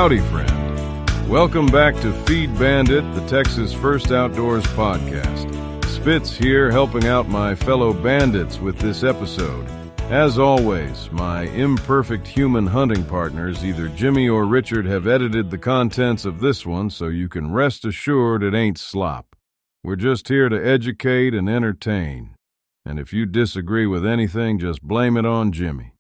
Howdy, friend. Welcome back to Feed Bandit, the Texas First Outdoors podcast. Spitz here, helping out my fellow bandits with this episode. As always, my imperfect human hunting partners, either Jimmy or Richard, have edited the contents of this one, so you can rest assured it ain't slop. We're just here to educate and entertain. And if you disagree with anything, just blame it on Jimmy.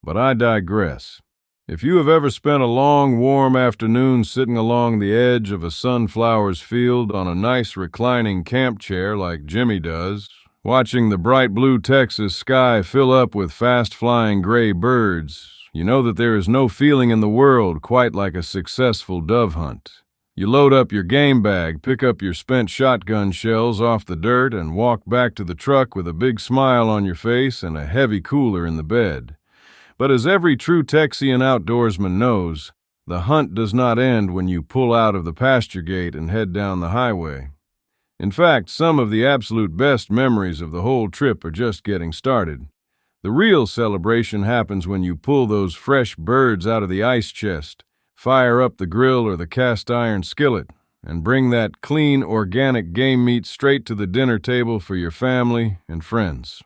But I digress. If you have ever spent a long, warm afternoon sitting along the edge of a sunflowers field on a nice reclining camp chair like Jimmy does, watching the bright blue Texas sky fill up with fast-flying gray birds, you know that there is no feeling in the world quite like a successful dove hunt. You load up your game bag, pick up your spent shotgun shells off the dirt, and walk back to the truck with a big smile on your face and a heavy cooler in the bed. But as every true Texian outdoorsman knows, the hunt does not end when you pull out of the pasture gate and head down the highway. In fact, some of the absolute best memories of the whole trip are just getting started. The real celebration happens when you pull those fresh birds out of the ice chest, fire up the grill or the cast iron skillet, and bring that clean, organic game meat straight to the dinner table for your family and friends.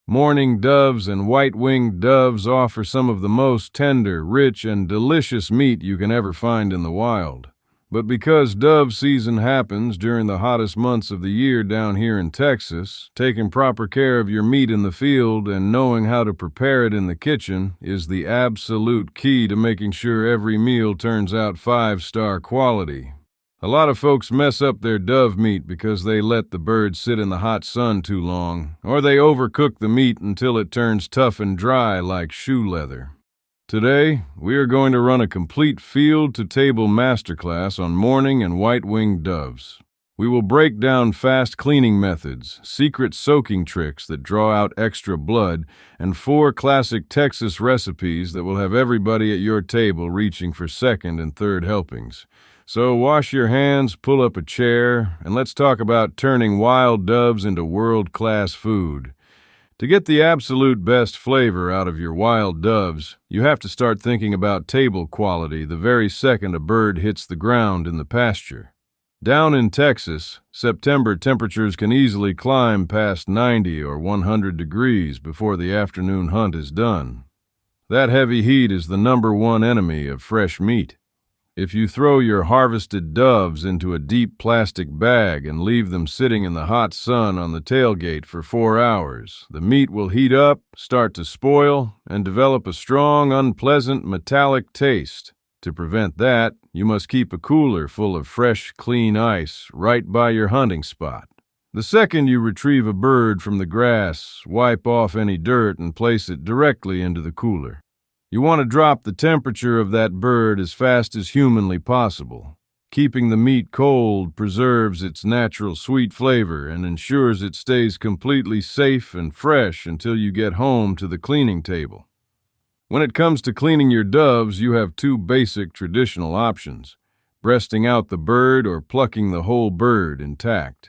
Mourning doves and white-winged doves offer some of the most tender, rich, and delicious meat you can ever find in the wild. But because dove season happens during the hottest months of the year down here in Texas, taking proper care of your meat in the field and knowing how to prepare it in the kitchen is the absolute key to making sure every meal turns out 5-star quality. A lot of folks mess up their dove meat because they let the bird sit in the hot sun too long, or they overcook the meat until it turns tough and dry like shoe leather. Today, we are going to run a complete field-to-table masterclass on mourning and white-winged doves. We will break down fast cleaning methods, secret soaking tricks that draw out extra blood, and 4 classic Texas recipes that will have everybody at your table reaching for second and third helpings. So wash your hands, pull up a chair, and let's talk about turning wild doves into world-class food. To get the absolute best flavor out of your wild doves, you have to start thinking about table quality the very second a bird hits the ground in the pasture. Down in Texas, September temperatures can easily climb past 90 or 100 degrees before the afternoon hunt is done. That heavy heat is the #1 enemy of fresh meat. If you throw your harvested doves into a deep plastic bag and leave them sitting in the hot sun on the tailgate for 4 hours, the meat will heat up, start to spoil, and develop a strong, unpleasant, metallic taste. To prevent that, you must keep a cooler full of fresh, clean ice right by your hunting spot. The second you retrieve a bird from the grass, wipe off any dirt and place it directly into the cooler. You want to drop the temperature of that bird as fast as humanly possible. Keeping the meat cold preserves its natural sweet flavor and ensures it stays completely safe and fresh until you get home to the cleaning table. When it comes to cleaning your doves, you have 2 basic traditional options: breasting out the bird or plucking the whole bird intact.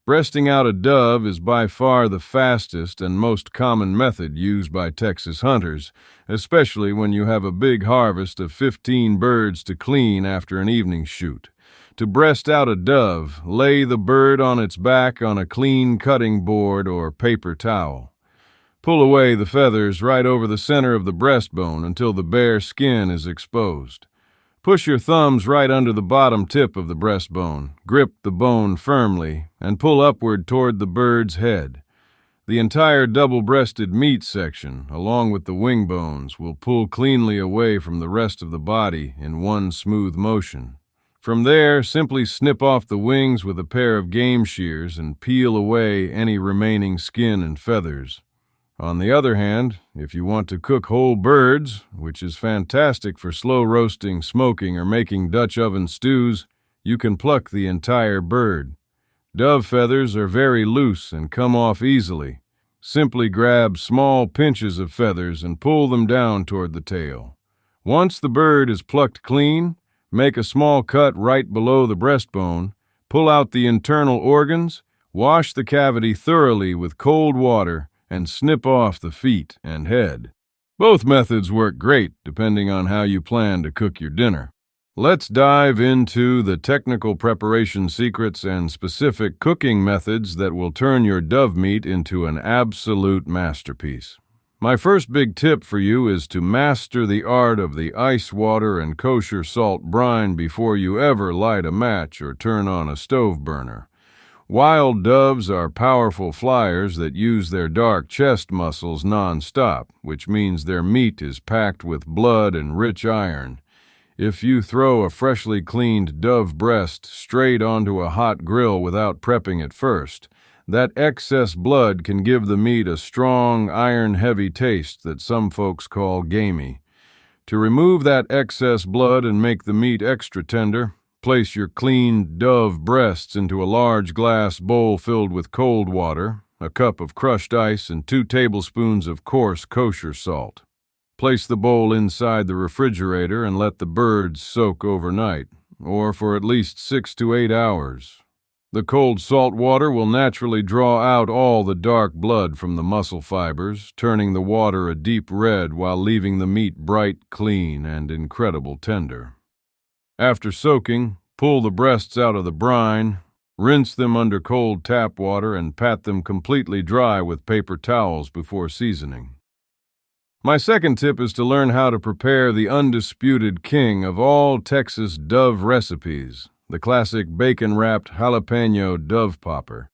Breasting out a dove is by far the fastest and most common method used by Texas hunters, especially when you have a big harvest of 15 birds to clean after an evening shoot. To breast out a dove, lay the bird on its back on a clean cutting board or paper towel. Pull away the feathers right over the center of the breastbone until the bare skin is exposed. Push your thumbs right under the bottom tip of the breastbone, grip the bone firmly, and pull upward toward the bird's head. The entire double-breasted meat section, along with the wing bones, will pull cleanly away from the rest of the body in one smooth motion. From there, simply snip off the wings with a pair of game shears and peel away any remaining skin and feathers. On the other hand, if you want to cook whole birds, which is fantastic for slow roasting, smoking, or making Dutch oven stews, you can pluck the entire bird. Dove feathers are very loose and come off easily. Simply grab small pinches of feathers and pull them down toward the tail. Once the bird is plucked clean, make a small cut right below the breastbone, pull out the internal organs, wash the cavity thoroughly with cold water, and snip off the feet and head. Both methods work great depending on how you plan to cook your dinner. Let's dive into the technical preparation secrets and specific cooking methods that will turn your dove meat into an absolute masterpiece. My first big tip for you is to master the art of the ice water and kosher salt brine before you ever light a match or turn on a stove burner. Wild doves are powerful flyers that use their dark chest muscles non-stop, which means their meat is packed with blood and rich iron. If you throw a freshly cleaned dove breast straight onto a hot grill without prepping it first, that excess blood can give the meat a strong, iron-heavy taste that some folks call gamey. To remove that excess blood and make the meat extra tender, place your cleaned dove breasts into a large glass bowl filled with cold water, a cup of crushed ice, and 2 tablespoons of coarse kosher salt. Place the bowl inside the refrigerator and let the birds soak overnight, or for at least 6 to 8 hours. The cold salt water will naturally draw out all the dark blood from the muscle fibers, turning the water a deep red while leaving the meat bright, clean, and incredible tender. After soaking, pull the breasts out of the brine, rinse them under cold tap water, and pat them completely dry with paper towels before seasoning. My second tip is to learn how to prepare the undisputed king of all Texas dove recipes, the classic bacon-wrapped jalapeno dove popper.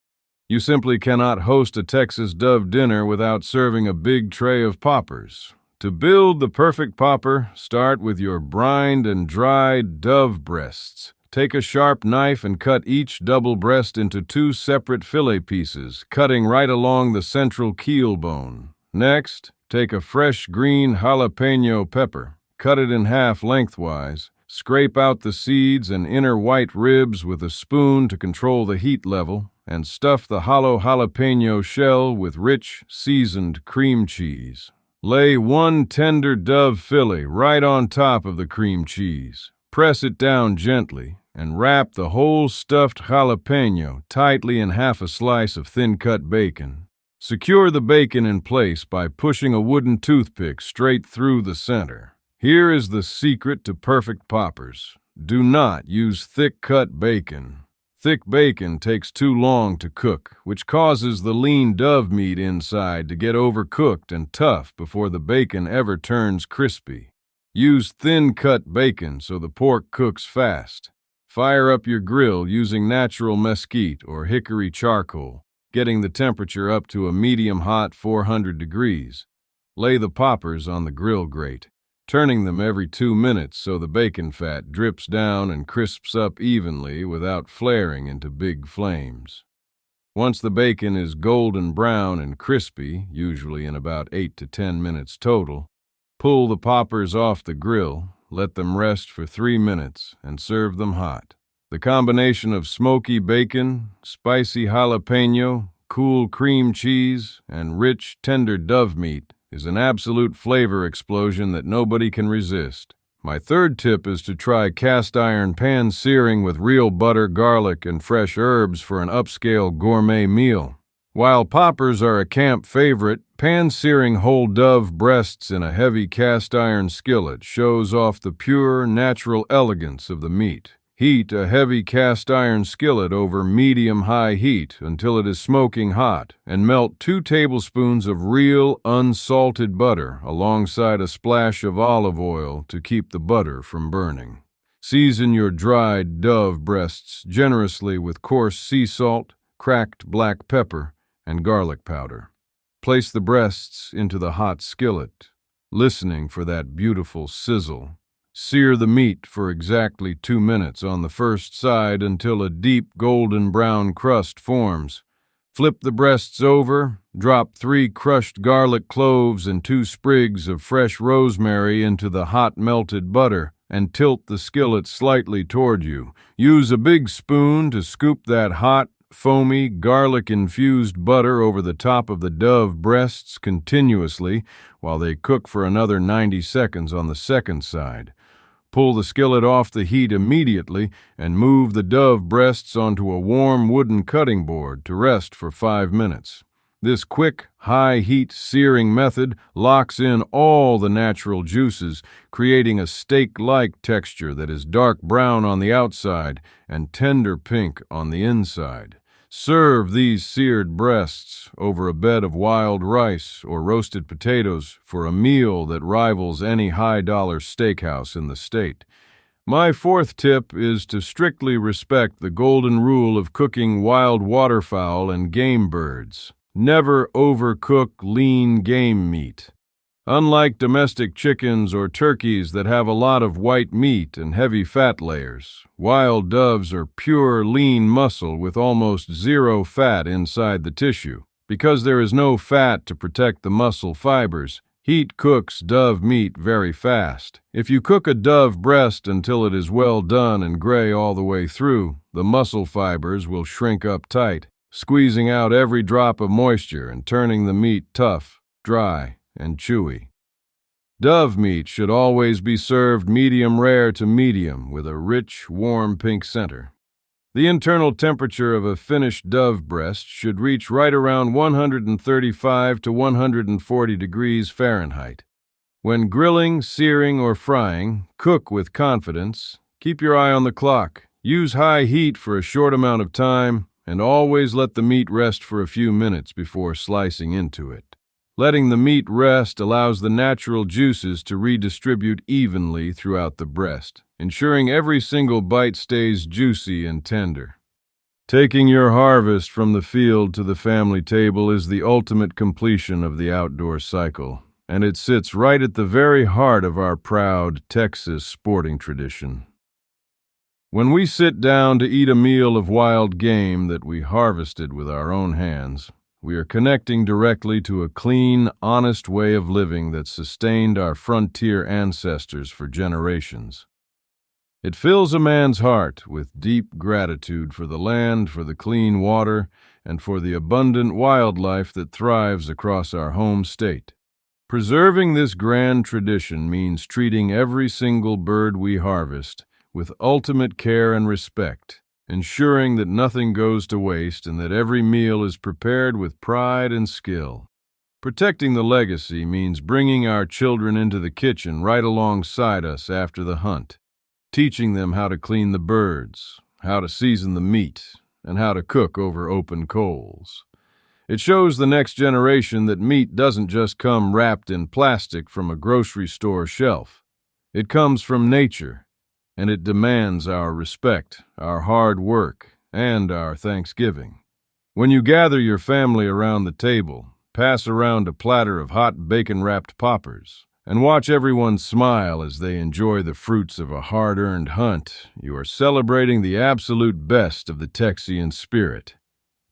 You simply cannot host a Texas dove dinner without serving a big tray of poppers. To build the perfect popper, start with your brined and dried dove breasts. Take a sharp knife and cut each double breast into 2 separate fillet pieces, cutting right along the central keel bone. Next, take a fresh green jalapeno pepper, cut it in half lengthwise, scrape out the seeds and inner white ribs with a spoon to control the heat level, and stuff the hollow jalapeno shell with rich, seasoned cream cheese. Lay 1 tender dove fillet right on top of the cream cheese. Press it down gently, and wrap the whole stuffed jalapeno tightly in half a slice of thin-cut bacon. Secure the bacon in place by pushing a wooden toothpick straight through the center. Here is the secret to perfect poppers. Do not use thick-cut bacon. Thick bacon takes too long to cook, which causes the lean dove meat inside to get overcooked and tough before the bacon ever turns crispy. Use thin-cut bacon so the pork cooks fast. Fire up your grill using natural mesquite or hickory charcoal, getting the temperature up to a medium-hot 400 degrees. Lay the poppers on the grill grate, turning them every 2 minutes so the bacon fat drips down and crisps up evenly without flaring into big flames. Once the bacon is golden brown and crispy, usually in about 8 to 10 minutes total, pull the poppers off the grill, let them rest for 3 minutes, and serve them hot. The combination of smoky bacon, spicy jalapeno, cool cream cheese, and rich, tender dove meat is an absolute flavor explosion that nobody can resist. My third tip is to try cast iron pan searing with real butter, garlic, and fresh herbs for an upscale gourmet meal. While poppers are a camp favorite, pan searing whole dove breasts in a heavy cast iron skillet shows off the pure, natural elegance of the meat. Heat a heavy cast iron skillet over medium-high heat until it is smoking hot, and melt 2 tablespoons of real, unsalted butter alongside a splash of olive oil to keep the butter from burning. Season your dried dove breasts generously with coarse sea salt, cracked black pepper, and garlic powder. Place the breasts into the hot skillet, listening for that beautiful sizzle. Sear the meat for exactly 2 minutes on the first side until a deep golden brown crust forms. Flip the breasts over, drop 3 crushed garlic cloves and 2 sprigs of fresh rosemary into the hot melted butter, and tilt the skillet slightly toward you. Use a big spoon to scoop that hot, foamy, garlic-infused butter over the top of the dove breasts continuously while they cook for another 90 seconds on the second side. Pull the skillet off the heat immediately and move the dove breasts onto a warm wooden cutting board to rest for 5 minutes. This quick, high-heat searing method locks in all the natural juices, creating a steak-like texture that is dark brown on the outside and tender pink on the inside. Serve these seared breasts over a bed of wild rice or roasted potatoes for a meal that rivals any high-dollar steakhouse in the state. My fourth tip is to strictly respect the golden rule of cooking wild waterfowl and game birds. Never overcook lean game meat. Unlike domestic chickens or turkeys that have a lot of white meat and heavy fat layers, wild doves are pure lean muscle with almost zero fat inside the tissue. Because there is no fat to protect the muscle fibers, heat cooks dove meat very fast. If you cook a dove breast until it is well done and gray all the way through, the muscle fibers will shrink up tight, squeezing out every drop of moisture and turning the meat tough, dry, and chewy. Dove meat should always be served medium rare to medium with a rich, warm pink center. The internal temperature of a finished dove breast should reach right around 135 to 140 degrees Fahrenheit. When grilling, searing, or frying, cook with confidence. Keep your eye on the clock. Use high heat for a short amount of time, and always let the meat rest for a few minutes before slicing into it. Letting the meat rest allows the natural juices to redistribute evenly throughout the breast, ensuring every single bite stays juicy and tender. Taking your harvest from the field to the family table is the ultimate completion of the outdoor cycle, and it sits right at the very heart of our proud Texas sporting tradition. When we sit down to eat a meal of wild game that we harvested with our own hands, we are connecting directly to a clean, honest way of living that sustained our frontier ancestors for generations. It fills a man's heart with deep gratitude for the land, for the clean water, and for the abundant wildlife that thrives across our home state. Preserving this grand tradition means treating every single bird we harvest with ultimate care and respect, ensuring that nothing goes to waste and that every meal is prepared with pride and skill. Protecting the legacy means bringing our children into the kitchen right alongside us after the hunt, teaching them how to clean the birds, how to season the meat, and how to cook over open coals. It shows the next generation that meat doesn't just come wrapped in plastic from a grocery store shelf. It comes from nature, and it demands our respect, our hard work, and our thanksgiving. When you gather your family around the table, pass around a platter of hot bacon-wrapped poppers, and watch everyone smile as they enjoy the fruits of a hard-earned hunt, you are celebrating the absolute best of the Texian spirit.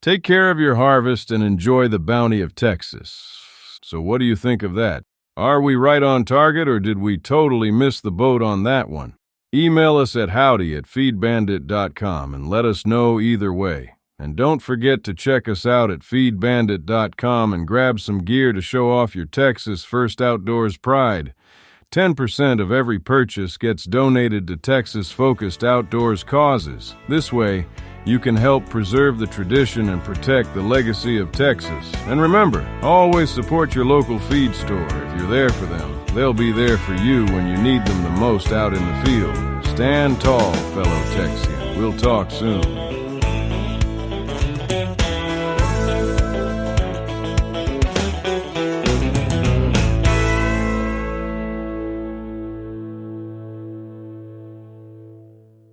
Take care of your harvest and enjoy the bounty of Texas. So what do you think of that? Are we right on target, or did we totally miss the boat on that one? Email us at howdy@feedbandit.com and let us know either way. And don't forget to check us out at feedbandit.com and grab some gear to show off your Texas First Outdoors pride. 10% of every purchase gets donated to Texas-focused outdoors causes. This way, you can help preserve the tradition and protect the legacy of Texas. And remember, always support your local feed store. If you're there for them, they'll be there for you when you need them the most out in the field. Stand tall, fellow Texian. We'll talk soon.